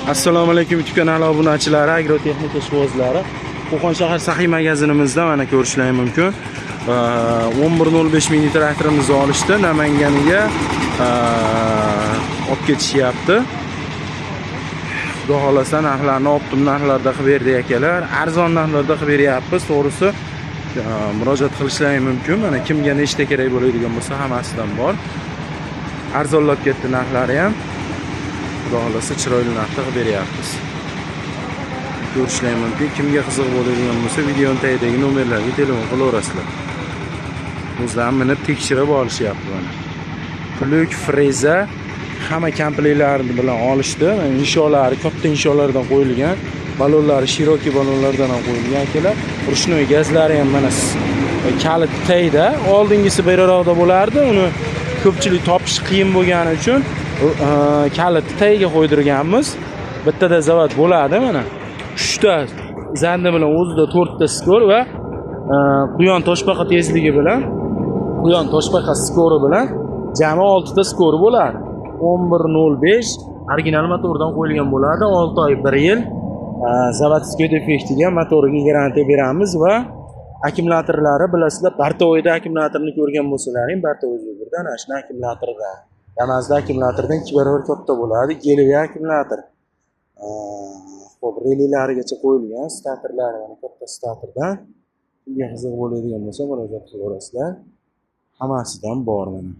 Assalomu alaykum YouTube kanali obunachilari, agrotexnika ishqibozlari. Qo'qon shahar saxiy magazinimizda mana ko'rishingiz mumkin. 1105 mini traktorimizni olishdi, Namanganiga olib ketishyapti. Xudo xolasa narxlarni optim narxlarda qilib berdi akalar. Arzon narxlarda qilib beryapmiz. To'g'risi murojaat qilishlaringiz mumkin. Mana kimga nechta kerak bo'ladigan bo'lsa hammasidan bor. Arzonlab ketdi narxlari ham. Xudo xolasa chiroyli narxda qilib beryapmiz. Ko'rishlaringiz mumkin. Kimga qiziq bo'ladigan bo'lsa videoning tagidagi nomerlarga telefon qilaverasizlar. O'zlari minib tekshirib olishyapti mana. Plyuk freza hamma komplektlarini bilan olishdi. Insholari katta insholardan qo'yilgan, balonlari shiroki balonlardan ham qo'yilgan akalar. Rushnoy gazlari ham mana kalit tayda. Oldingisi beriroqda bo'lardi. Uni ko'pchilik topish qiyin bo'lgani uchun kalit tayga qo'ydirganmiz. Bittada zavod bo'ladi mana. 3 ta zanda bilan o'zida 4 ta skor va quyon toshbaqa tezligi bilan quyon toshbaqa skori bilan jami 6 ta skori bo'ladi. 1105 original motordan qo'yilgan bo'ladi. 6 oy 1 yil zavodskiy defektiga motoriga garantiya beramiz va akkumulyatorlari bilasizlar, Bartovoyda akkumulyatorni ko'rgan bo'lsalaring, Bartovoyda birdan ana shu akkumulyatorda Damas'da akkumulyatordan 2 barobar katta bo'ladi. Geliga akkumulyator. Xo'p, relilarigacha qo'yilgan, statorlari mana katta statordan. Kimga qiziq bo'ladigan bo'lsa murojaat qilaverasizlar. Hammasidan bor mana.